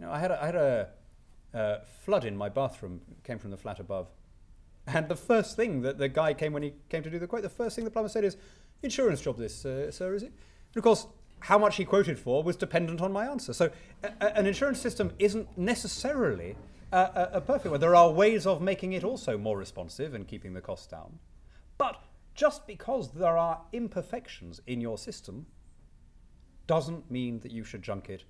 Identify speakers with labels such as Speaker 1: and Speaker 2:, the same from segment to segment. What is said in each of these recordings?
Speaker 1: I had a flood in my bathroom, came from the flat above. And the first thing that the guy when he came to do the quote, the first thing the plumber said is, insurance job this, sir, is it? And of course, how much he quoted for was dependent on my answer. So an insurance system isn't necessarily a perfect one. There are ways of making it also more responsive and keeping the costs down. But just because there are imperfections in your system doesn't mean that you should junk it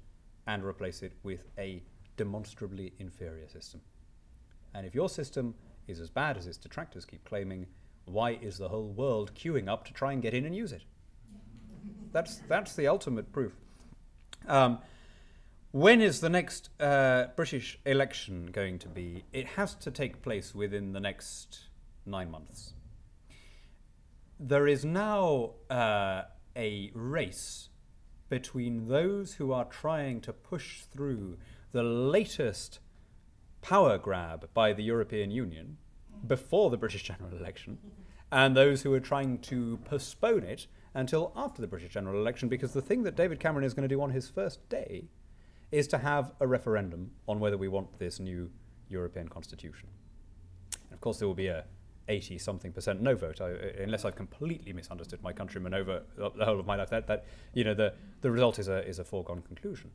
Speaker 1: and replace it with a demonstrably inferior system. And if your system is as bad as its detractors keep claiming, why is the whole world queuing up to try and get in and use it? That's the ultimate proof. When is the next British election going to be? It has to take place within the next 9 months. There is now a race between those who are trying to push through the latest power grab by the European Union before the British general election, and those who are trying to postpone it until after the British general election, because the thing that David Cameron is going to do on his first day is to have a referendum on whether we want this new European constitution. And of course, there will be a 80-something% no vote, unless I've completely misunderstood my countrymen over the whole of my life. That the result is a foregone conclusion.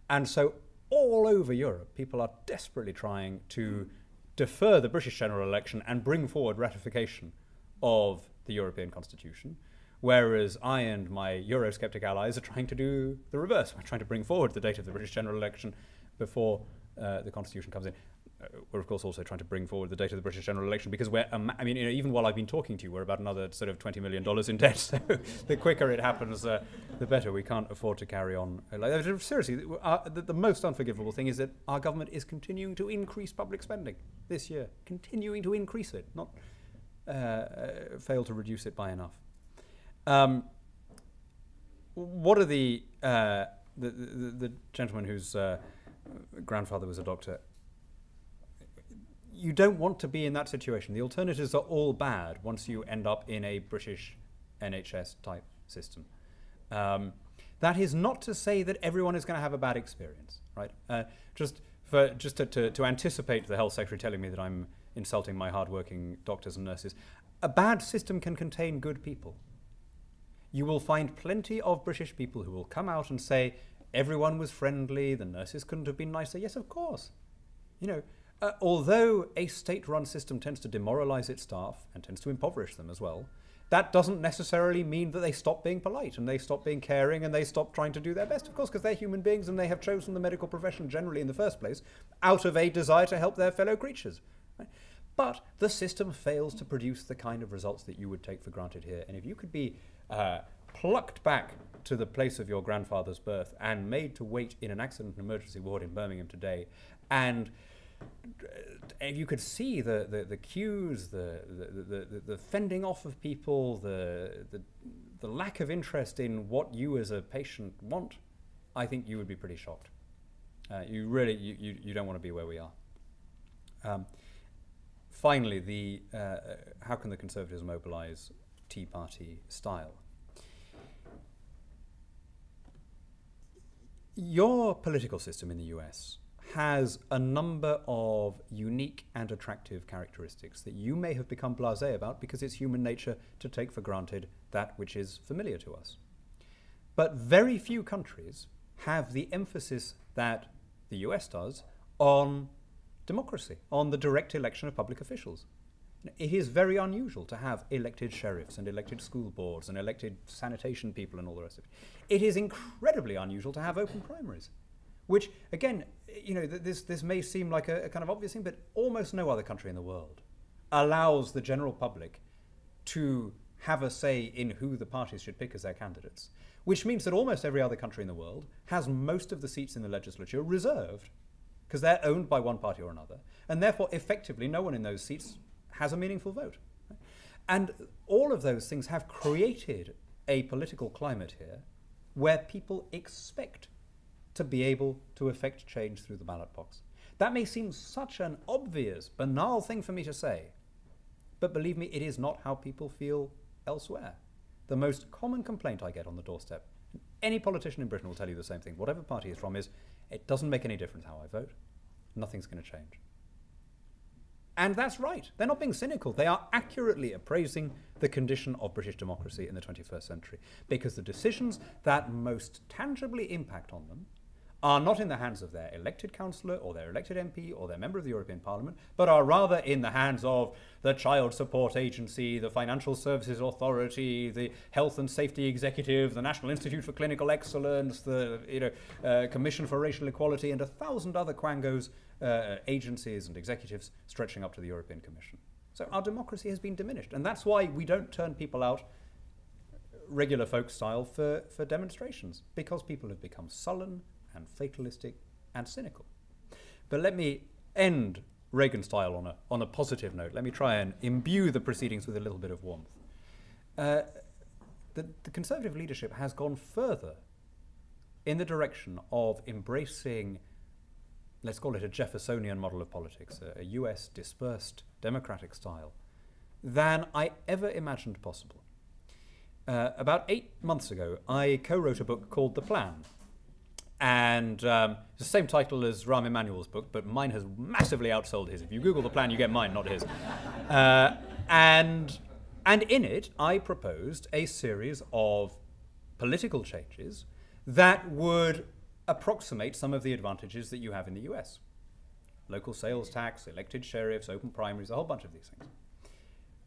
Speaker 1: And so all over Europe, people are desperately trying to defer the British general election and bring forward ratification of the European Constitution, whereas I and my Eurosceptic allies are trying to do the reverse. We're trying to bring forward the date of the British general election before the Constitution comes in. We're, of course, also trying to bring forward the date of the British general election because even while I've been talking to you, we're about another sort of $20 million in debt. So the quicker it happens, the better. We can't afford to carry on. Seriously, the most unforgivable thing is that our government is continuing to increase public spending this year, continuing to increase it, not fail to reduce it by enough. What are the gentleman whose grandfather was a doctor? You don't want to be in that situation. The alternatives are all bad once you end up in a British NHS type system. That is not to say that everyone is going to have a bad experience, right? Just to anticipate the health secretary telling me that I'm insulting my hardworking doctors and nurses, a bad system can contain good people. You will find plenty of British people who will come out and say everyone was friendly, the nurses couldn't have been nicer. Yes, of course. Although a state-run system tends to demoralize its staff and tends to impoverish them as well, that doesn't necessarily mean that they stop being polite and they stop being caring and they stop trying to do their best, of course, because they're human beings and they have chosen the medical profession generally in the first place out of a desire to help their fellow creatures. Right? But the system fails to produce the kind of results that you would take for granted here. And if you could be plucked back to the place of your grandfather's birth and made to wait in an accident and emergency ward in Birmingham today, and if you could see the queues, the fending off of people, the lack of interest in what you as a patient want, I think you would be pretty shocked. You don't want to be where we are. Finally, how can the Conservatives mobilise Tea Party style? Your political system in the US has a number of unique and attractive characteristics that you may have become blasé about because it's human nature to take for granted that which is familiar to us. But very few countries have the emphasis that the US does on democracy, on the direct election of public officials. It is very unusual to have elected sheriffs and elected school boards and elected sanitation people and all the rest of it. It is incredibly unusual to have open primaries. Which, again, this may seem like a kind of obvious thing, but almost no other country in the world allows the general public to have a say in who the parties should pick as their candidates, which means that almost every other country in the world has most of the seats in the legislature reserved because they're owned by one party or another, and therefore, effectively, no one in those seats has a meaningful vote. And all of those things have created a political climate here where people expect to be able to effect change through the ballot box. That may seem such an obvious, banal thing for me to say, but believe me, it is not how people feel elsewhere. The most common complaint I get on the doorstep, any politician in Britain will tell you the same thing, whatever party he's from, is It doesn't make any difference how I vote. Nothing's going to change. And that's right. They're not being cynical. They are accurately appraising the condition of British democracy in the 21st century, because the decisions that most tangibly impact on them are not in the hands of their elected councillor or their elected MP or their member of the European Parliament, but are rather in the hands of the Child Support Agency, the Financial Services Authority, the Health and Safety Executive, the National Institute for Clinical Excellence, the Commission for Racial Equality, and 1,000 other quangos, agencies and executives stretching up to the European Commission. So our democracy has been diminished, and that's why we don't turn people out regular folk style for demonstrations, because people have become sullen and fatalistic and cynical. But let me end Reagan style on a positive note. Let me try and imbue the proceedings with a little bit of warmth. The Conservative leadership has gone further in the direction of embracing, let's call it a Jeffersonian model of politics, a US dispersed democratic style, than I ever imagined possible. About 8 months ago, I co-wrote a book called The Plan. And it's the same title as Rahm Emanuel's book, but mine has massively outsold his. If you Google The Plan, you get mine, not his. And in it, I proposed a series of political changes that would approximate some of the advantages that you have in the US. Local sales tax, elected sheriffs, open primaries, a whole bunch of these things.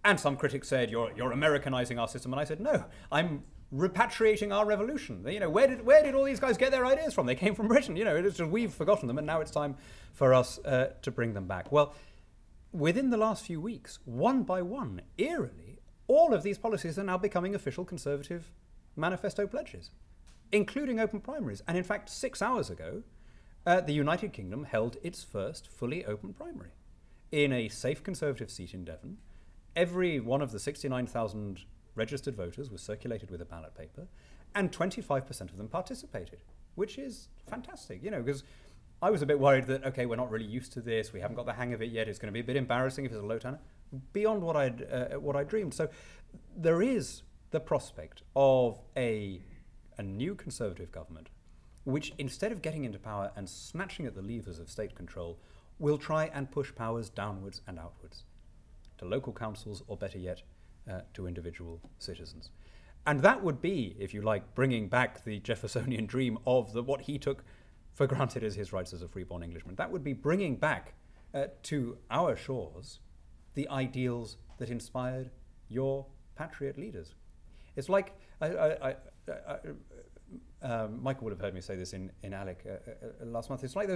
Speaker 1: And some critics said, you're Americanizing our system. And I said, no, I'm repatriating our revolution. Where did all these guys get their ideas from? They came from Britain. It's just we've forgotten them, and now it's time for us to bring them back. Well, within the last few weeks, one by one, eerily, all of these policies are now becoming official Conservative manifesto pledges, including open primaries. And in fact, 6 hours ago, the United Kingdom held its first fully open primary in a safe Conservative seat in Devon. Every one of the 69,000 registered voters was circulated with a ballot paper, and 25% of them participated, which is fantastic, because I was a bit worried that, okay, we're not really used to this, we haven't got the hang of it yet, it's going to be a bit embarrassing if it's a low turnout, beyond what I dreamed. So there is the prospect of a new Conservative government, which instead of getting into power and snatching at the levers of state control, will try and push powers downwards and outwards to local councils, or better yet, to individual citizens. And that would be, if you like, bringing back the Jeffersonian dream of what he took for granted as his rights as a freeborn Englishman. That would be bringing back to our shores the ideals that inspired your patriot leaders. It's like, Michael would have heard me say this in ALEC last month, it's like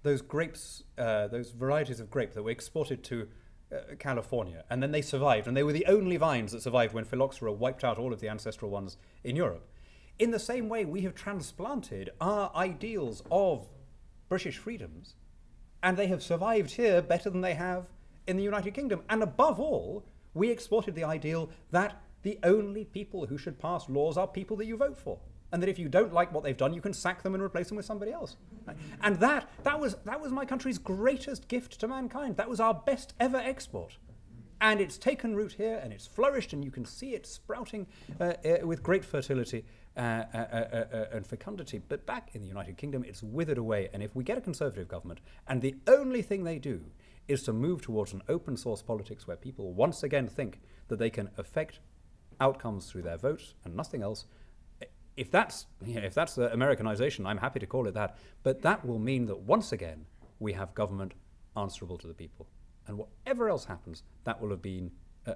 Speaker 1: those grapes, those varieties of grape that were exported to California, and then they survived, and they were the only vines that survived when phylloxera wiped out all of the ancestral ones in Europe. In the same way, we have transplanted our ideals of British freedoms, and they have survived here better than they have in the United Kingdom. And above all, we exported the ideal that the only people who should pass laws are people that you vote for, and that if you don't like what they've done, you can sack them and replace them with somebody else. And that was my country's greatest gift to mankind. That was our best ever export. And it's taken root here, and it's flourished, and you can see it sprouting with great fertility and fecundity. But back in the United Kingdom, it's withered away. And if we get a Conservative government, and the only thing they do is to move towards an open source politics where people once again think that they can affect outcomes through their votes and nothing else, if that's Americanization, I'm happy to call it that, but that will mean that once again we have government answerable to the people. And whatever else happens, that will have been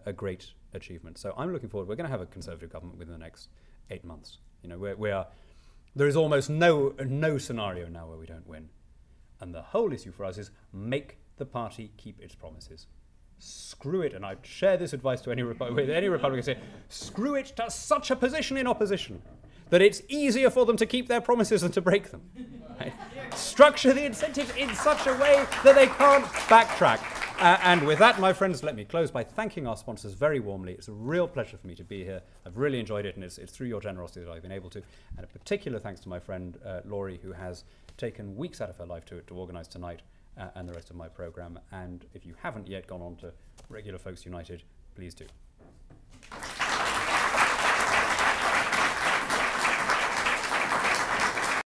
Speaker 1: a great achievement. So I'm looking forward. We're going to have a Conservative government within the next 8 months. There is almost no scenario now where we don't win. And the whole issue for us is make the party keep its promises. Screw it, and I share this advice to any Republican, say, screw it to such a position in opposition that it's easier for them to keep their promises than to break them. Right? Structure the incentives in such a way that they can't backtrack. And with that, my friends, let me close by thanking our sponsors very warmly. It's a real pleasure for me to be here. I've really enjoyed it, and it's through your generosity that I've been able to. And a particular thanks to my friend Laurie, who has taken weeks out of her life to organise tonight and the rest of my programme. And if you haven't yet gone on to Regular Folks United, please do.